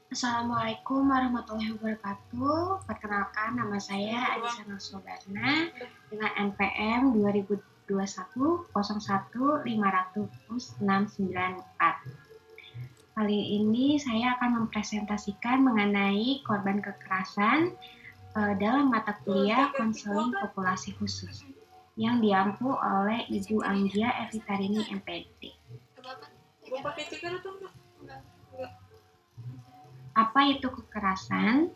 Assalamualaikum warahmatullahi wabarakatuh. Perkenalkan, nama saya Anissa Nursobarna dengan NPM 2021 01 500 694. Kali ini saya akan mempresentasikan mengenai korban kekerasan dalam mata kuliah konseling populasi khusus yang diampu oleh Ibu Anggia Evitarini MPD. Apa itu kekerasan?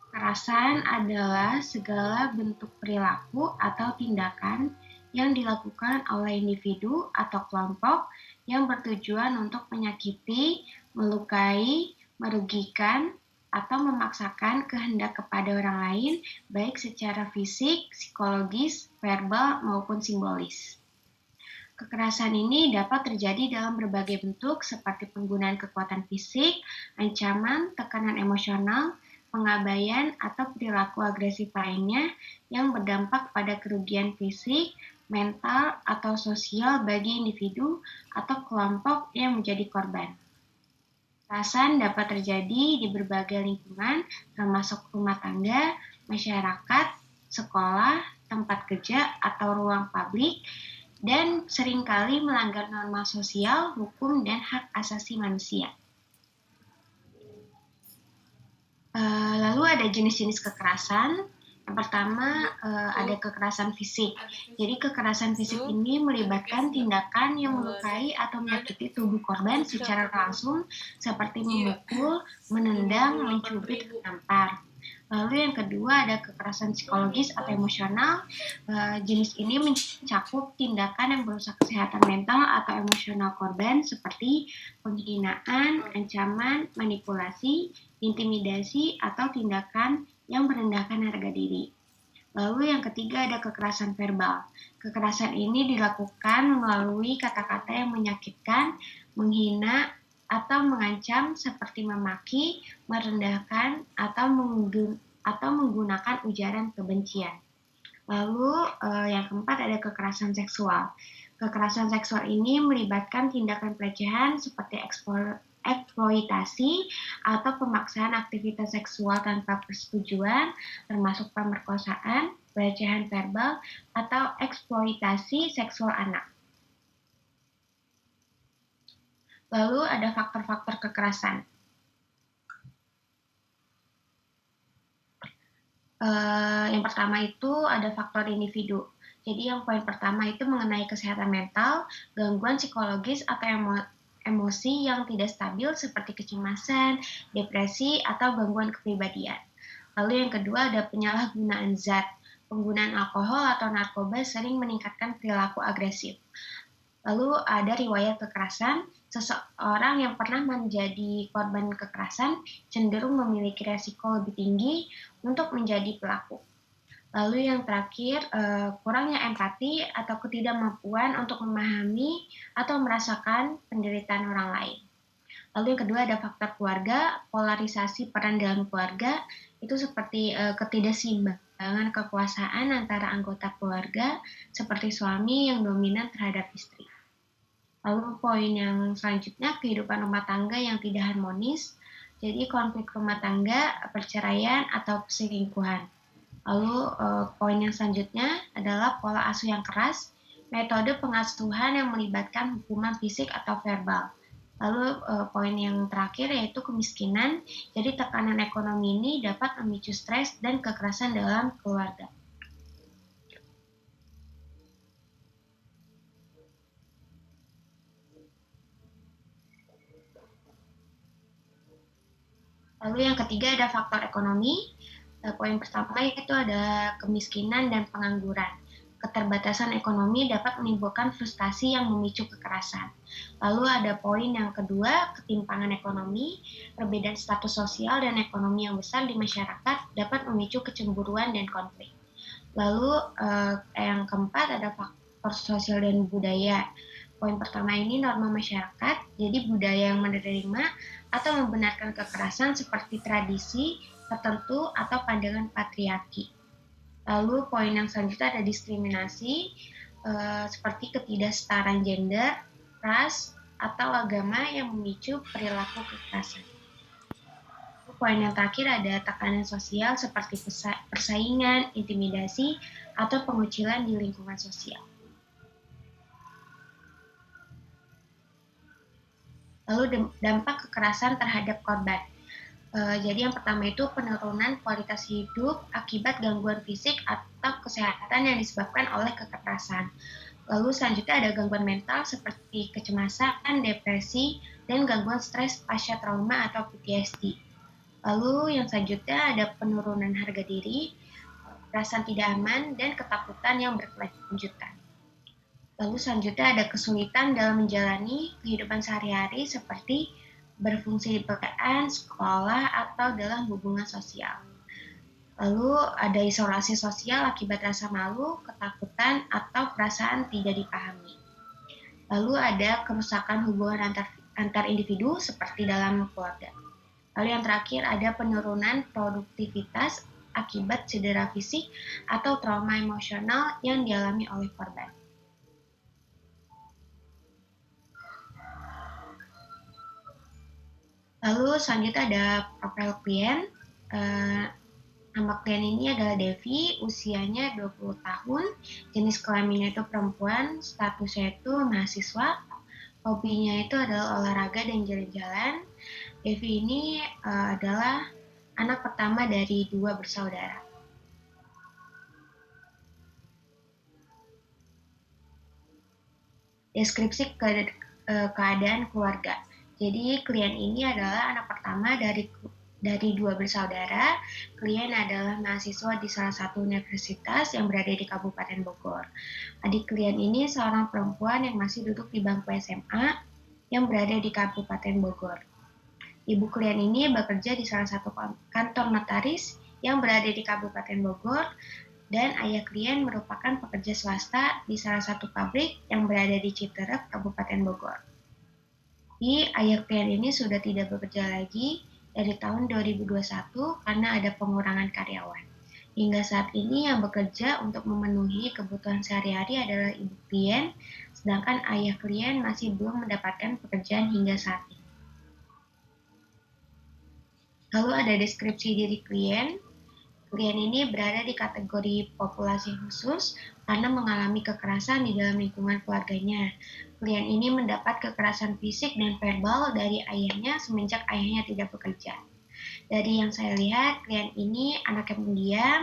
Kekerasan adalah segala bentuk perilaku atau tindakan yang dilakukan oleh individu atau kelompok yang bertujuan untuk menyakiti, melukai, merugikan, atau memaksakan kehendak kepada orang lain, baik secara fisik, psikologis, verbal, maupun simbolis. Kekerasan ini dapat terjadi dalam berbagai bentuk seperti penggunaan kekuatan fisik, ancaman, tekanan emosional, pengabaian, atau perilaku agresif lainnya yang berdampak pada kerugian fisik, mental, atau sosial bagi individu atau kelompok yang menjadi korban. Kekerasan dapat terjadi di berbagai lingkungan, termasuk rumah tangga, masyarakat, sekolah, tempat kerja, atau ruang publik, dan seringkali melanggar norma sosial, hukum, dan hak asasi manusia. Lalu ada jenis-jenis kekerasan. Yang pertama ada kekerasan fisik. Jadi kekerasan fisik ini melibatkan tindakan yang melukai atau menyakiti tubuh korban secara langsung seperti memukul, menendang, mencubit, menampar. Lalu yang kedua ada kekerasan psikologis atau emosional. Jenis ini mencakup tindakan yang merusak kesehatan mental atau emosional korban seperti penghinaan, ancaman, manipulasi, intimidasi, atau tindakan yang merendahkan harga diri. Lalu yang ketiga ada kekerasan verbal. Kekerasan ini dilakukan melalui kata-kata yang menyakitkan, menghina, atau mengancam seperti memaki, merendahkan, atau menggunakan ujaran kebencian. Lalu yang keempat ada kekerasan seksual. Kekerasan seksual ini melibatkan tindakan pelecehan seperti eksploitasi atau pemaksaan aktivitas seksual tanpa persetujuan, termasuk pemerkosaan, pelecehan verbal, atau eksploitasi seksual anak. Lalu ada faktor-faktor kekerasan. Yang pertama itu ada faktor individu. Jadi yang poin pertama itu mengenai kesehatan mental, gangguan psikologis atau emosi yang tidak stabil seperti kecemasan, depresi, atau gangguan kepribadian. Lalu yang kedua ada penyalahgunaan zat. Penggunaan alkohol atau narkoba sering meningkatkan perilaku agresif. Lalu ada riwayat kekerasan. Seseorang yang pernah menjadi korban kekerasan cenderung memiliki resiko lebih tinggi untuk menjadi pelaku. Lalu yang terakhir, kurangnya empati atau ketidakmampuan untuk memahami atau merasakan penderitaan orang lain. Lalu yang kedua ada faktor keluarga, polarisasi peran dalam keluarga, itu seperti ketidakseimbangan kekuasaan antara anggota keluarga, seperti suami yang dominan terhadap istri. Lalu poin yang selanjutnya, kehidupan rumah tangga yang tidak harmonis, jadi konflik rumah tangga, perceraian, atau perselingkuhan. Lalu poin yang selanjutnya adalah pola asuh yang keras, metode pengasuhan yang melibatkan hukuman fisik atau verbal. Lalu poin yang terakhir yaitu kemiskinan, jadi tekanan ekonomi ini dapat memicu stres dan kekerasan dalam keluarga. Lalu yang ketiga ada faktor ekonomi. Poin pertama yaitu ada kemiskinan dan pengangguran. Keterbatasan ekonomi dapat menimbulkan frustasi yang memicu kekerasan. Lalu ada poin yang kedua, ketimpangan ekonomi, perbedaan status sosial dan ekonomi yang besar di masyarakat dapat memicu kecemburuan dan konflik. Lalu yang keempat ada faktor sosial dan budaya. Poin pertama ini norma masyarakat, jadi budaya yang menerima atau membenarkan kekerasan seperti tradisi tertentu atau pandangan patriarki. Lalu poin yang selanjutnya ada diskriminasi, seperti ketidaksetaraan gender, ras, atau agama yang memicu perilaku kekerasan. poin yang terakhir ada tekanan sosial seperti persaingan, intimidasi, atau pengucilan di lingkungan sosial. Lalu dampak kekerasan terhadap korban. Jadi yang pertama itu penurunan kualitas hidup akibat gangguan fisik atau kesehatan yang disebabkan oleh kekerasan. Lalu selanjutnya ada gangguan mental seperti kecemasan, depresi, dan gangguan stres pasca trauma atau PTSD. Lalu yang selanjutnya ada penurunan harga diri, perasaan tidak aman, dan ketakutan yang berkelanjutan. Lalu selanjutnya ada kesulitan dalam menjalani kehidupan sehari-hari seperti berfungsi di pekerjaan, sekolah, atau dalam hubungan sosial. Lalu ada isolasi sosial akibat rasa malu, ketakutan, atau perasaan tidak dipahami. Lalu ada kerusakan hubungan antar individu seperti dalam keluarga. Lalu yang terakhir ada penurunan produktivitas akibat cedera fisik atau trauma emosional yang dialami oleh korban. Lalu selanjutnya ada profil klien. Nama klien ini adalah Devi, usianya 20 tahun, jenis kelaminnya itu perempuan, statusnya itu mahasiswa, hobinya itu adalah olahraga dan jalan-jalan. Devi ini adalah anak pertama dari 2 bersaudara. Deskripsi keadaan keluarga. Jadi klien ini adalah anak pertama dari 2 bersaudara. Klien adalah mahasiswa di salah satu universitas yang berada di Kabupaten Bogor. Adik klien ini seorang perempuan yang masih duduk di bangku SMA yang berada di Kabupaten Bogor. Ibu klien ini bekerja di salah satu kantor notaris yang berada di Kabupaten Bogor, dan ayah klien merupakan pekerja swasta di salah satu pabrik yang berada di Citerep, Kabupaten Bogor. Jadi ayah klien ini sudah tidak bekerja lagi dari tahun 2021 karena ada pengurangan karyawan. Hingga saat ini yang bekerja untuk memenuhi kebutuhan sehari-hari adalah ibu klien, sedangkan ayah klien masih belum mendapatkan pekerjaan hingga saat ini. Lalu ada deskripsi diri klien. Klien ini berada di kategori populasi khusus karena mengalami kekerasan di dalam lingkungan keluarganya. Klien ini mendapat kekerasan fisik dan verbal dari ayahnya semenjak ayahnya tidak bekerja. Dari yang saya lihat, klien ini anak yang pendiam,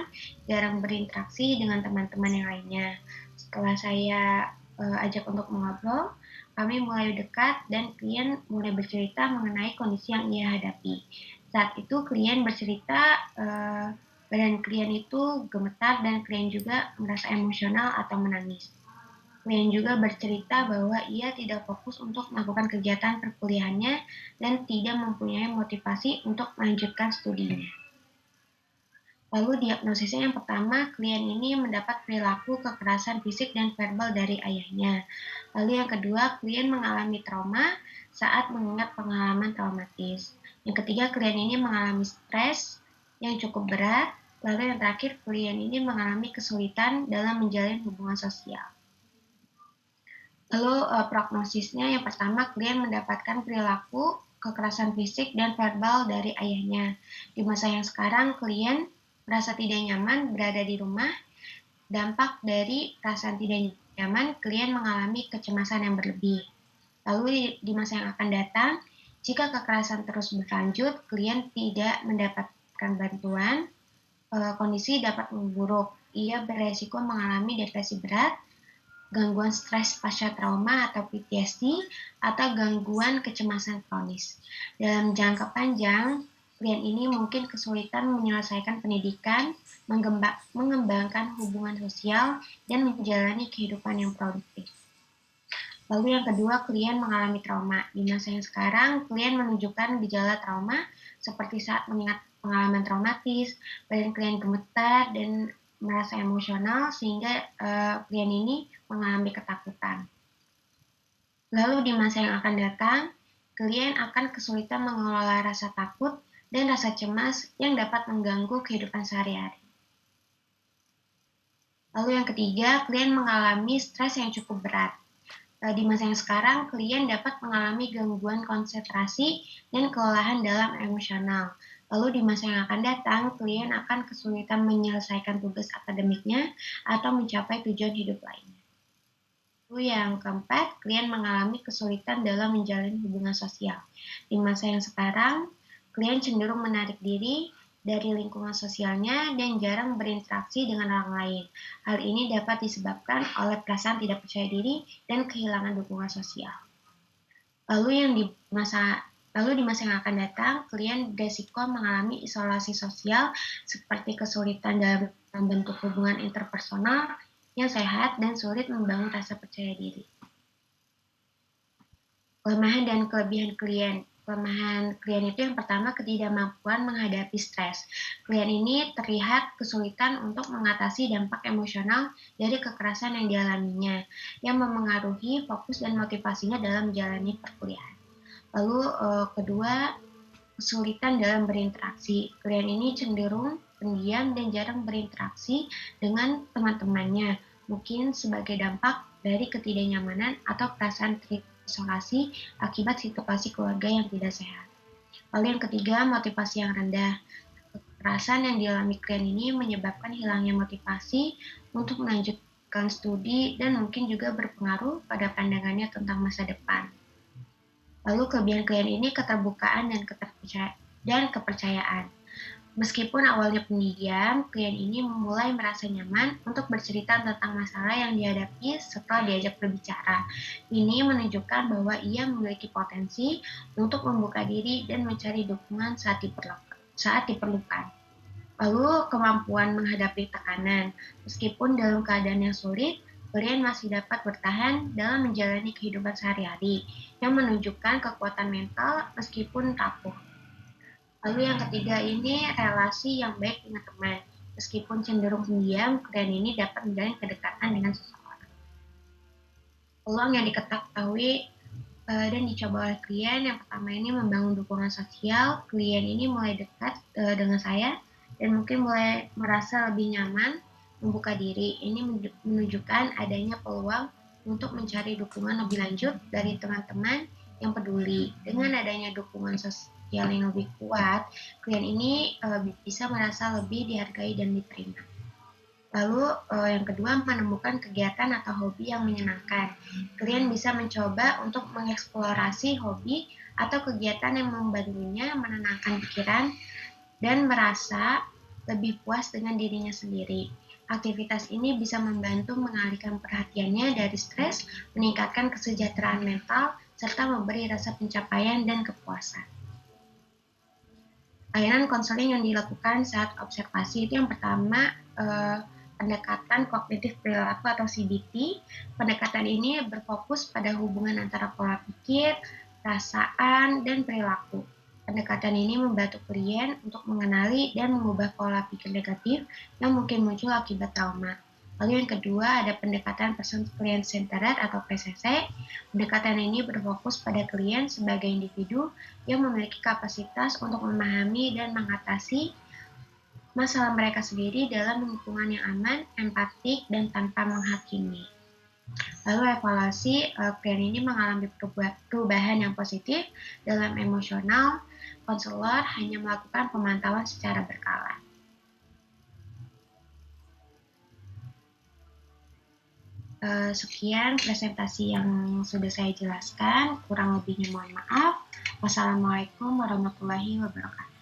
jarang berinteraksi dengan teman-teman yang lainnya. Setelah saya ajak untuk mengobrol, kami mulai dekat dan klien mulai bercerita mengenai kondisi yang ia hadapi. Saat itu klien bercerita badan klien itu gemetar dan klien juga merasa emosional atau menangis. Klien juga bercerita bahwa ia tidak fokus untuk melakukan kegiatan perkuliahannya dan tidak mempunyai motivasi untuk melanjutkan studinya. Lalu diagnosisnya yang pertama, klien ini mendapat perilaku kekerasan fisik dan verbal dari ayahnya. Lalu yang kedua, klien mengalami trauma saat mengingat pengalaman traumatis. Yang ketiga, klien ini mengalami stres yang cukup berat. Lalu yang terakhir, klien ini mengalami kesulitan dalam menjalin hubungan sosial. Lalu prognosisnya yang pertama, klien mendapatkan perilaku kekerasan fisik dan verbal dari ayahnya. Di masa yang sekarang, klien merasa tidak nyaman berada di rumah. Dampak dari perasaan tidak nyaman, klien mengalami kecemasan yang berlebih. Lalu di masa yang akan datang, jika kekerasan terus berlanjut, klien tidak mendapatkan bantuan, kondisi dapat memburuk. Ia beresiko mengalami depresi berat, gangguan stres pasca trauma atau PTSD, atau gangguan kecemasan kronis. Dalam jangka panjang, klien ini mungkin kesulitan menyelesaikan pendidikan, mengembangkan hubungan sosial, dan menjalani kehidupan yang produktif. Lalu yang kedua, klien mengalami trauma. Di masa yang sekarang, klien menunjukkan gejala trauma seperti saat mengingat pengalaman traumatis, badan klien gemetar dan merasa emosional sehingga klien ini mengalami ketakutan. Lalu di masa yang akan datang, klien akan kesulitan mengelola rasa takut dan rasa cemas yang dapat mengganggu kehidupan sehari-hari. Lalu yang ketiga, klien mengalami stres yang cukup berat. Di masa yang sekarang, klien dapat mengalami gangguan konsentrasi dan kelelahan dalam emosional. Lalu di masa yang akan datang, klien akan kesulitan menyelesaikan tugas akademiknya atau mencapai tujuan hidup lainnya. Lalu yang keempat, klien mengalami kesulitan dalam menjalin hubungan sosial. Di masa yang sekarang, klien cenderung menarik diri dari lingkungan sosialnya dan jarang berinteraksi dengan orang lain. Hal ini dapat disebabkan oleh perasaan tidak percaya diri dan kehilangan dukungan sosial. Lalu yang di masa Lalu di masa yang akan datang, klien beresiko mengalami isolasi sosial seperti kesulitan dalam membentuk hubungan interpersonal yang sehat dan sulit membangun rasa percaya diri. Kelemahan dan kelebihan klien. Kelemahan klien itu yang pertama, ketidakmampuan menghadapi stres. Klien ini terlihat kesulitan untuk mengatasi dampak emosional dari kekerasan yang dialaminya, yang memengaruhi fokus dan motivasinya dalam menjalani perkuliahan. Lalu kedua, kesulitan dalam berinteraksi. Klien ini cenderung pendiam dan jarang berinteraksi dengan teman-temannya, mungkin sebagai dampak dari ketidaknyamanan atau perasaan terisolasi akibat situasi keluarga yang tidak sehat. Lalu yang ketiga, motivasi yang rendah. Kekerasan yang dialami klien ini menyebabkan hilangnya motivasi untuk melanjutkan studi dan mungkin juga berpengaruh pada pandangannya tentang masa depan. Lalu kelebihan klien ini keterbukaan dan kepercayaan. Meskipun awalnya pendiam, klien ini mulai merasa nyaman untuk bercerita tentang masalah yang dihadapi setelah diajak berbicara. Ini menunjukkan bahwa ia memiliki potensi untuk membuka diri dan mencari dukungan saat diperlukan. Lalu kemampuan menghadapi tekanan. Meskipun dalam keadaan yang sulit, klien masih dapat bertahan dalam menjalani kehidupan sehari-hari, yang menunjukkan kekuatan mental meskipun rapuh. Lalu yang ketiga ini relasi yang baik dengan teman. Meskipun cenderung pendiam, klien ini dapat menjalin kedekatan dengan seseorang. Peluang yang diketahui dan dicoba oleh klien, yang pertama ini membangun dukungan sosial. Klien ini mulai dekat dengan saya dan mungkin mulai merasa lebih nyaman membuka diri. Ini menunjukkan adanya peluang untuk mencari dukungan lebih lanjut dari teman-teman yang peduli. Dengan adanya dukungan sosial yang lebih kuat, klien ini bisa merasa lebih dihargai dan diterima. Lalu yang kedua, menemukan kegiatan atau hobi yang menyenangkan. Klien bisa mencoba untuk mengeksplorasi hobi atau kegiatan yang membantunya menenangkan pikiran dan merasa lebih puas dengan dirinya sendiri. Aktivitas ini bisa membantu mengalihkan perhatiannya dari stres, meningkatkan kesejahteraan mental, serta memberi rasa pencapaian dan kepuasan. Layanan konseling yang dilakukan saat observasi itu yang pertama, pendekatan kognitif perilaku atau CBT. Pendekatan ini berfokus pada hubungan antara pola pikir, perasaan, dan perilaku. Pendekatan ini membantu klien untuk mengenali dan mengubah pola pikir negatif yang mungkin muncul akibat trauma. Lalu yang kedua ada pendekatan Person Client Centered atau PCC. Pendekatan ini berfokus pada klien sebagai individu yang memiliki kapasitas untuk memahami dan mengatasi masalah mereka sendiri dalam lingkungan yang aman, empatik, dan tanpa menghakimi. Lalu evaluasi, klien ini mengalami perubahan yang positif dalam emosional. Konselor hanya melakukan pemantauan secara berkala. Sekian presentasi yang sudah saya jelaskan, kurang lebihnya mohon maaf. Wassalamualaikum warahmatullahi wabarakatuh.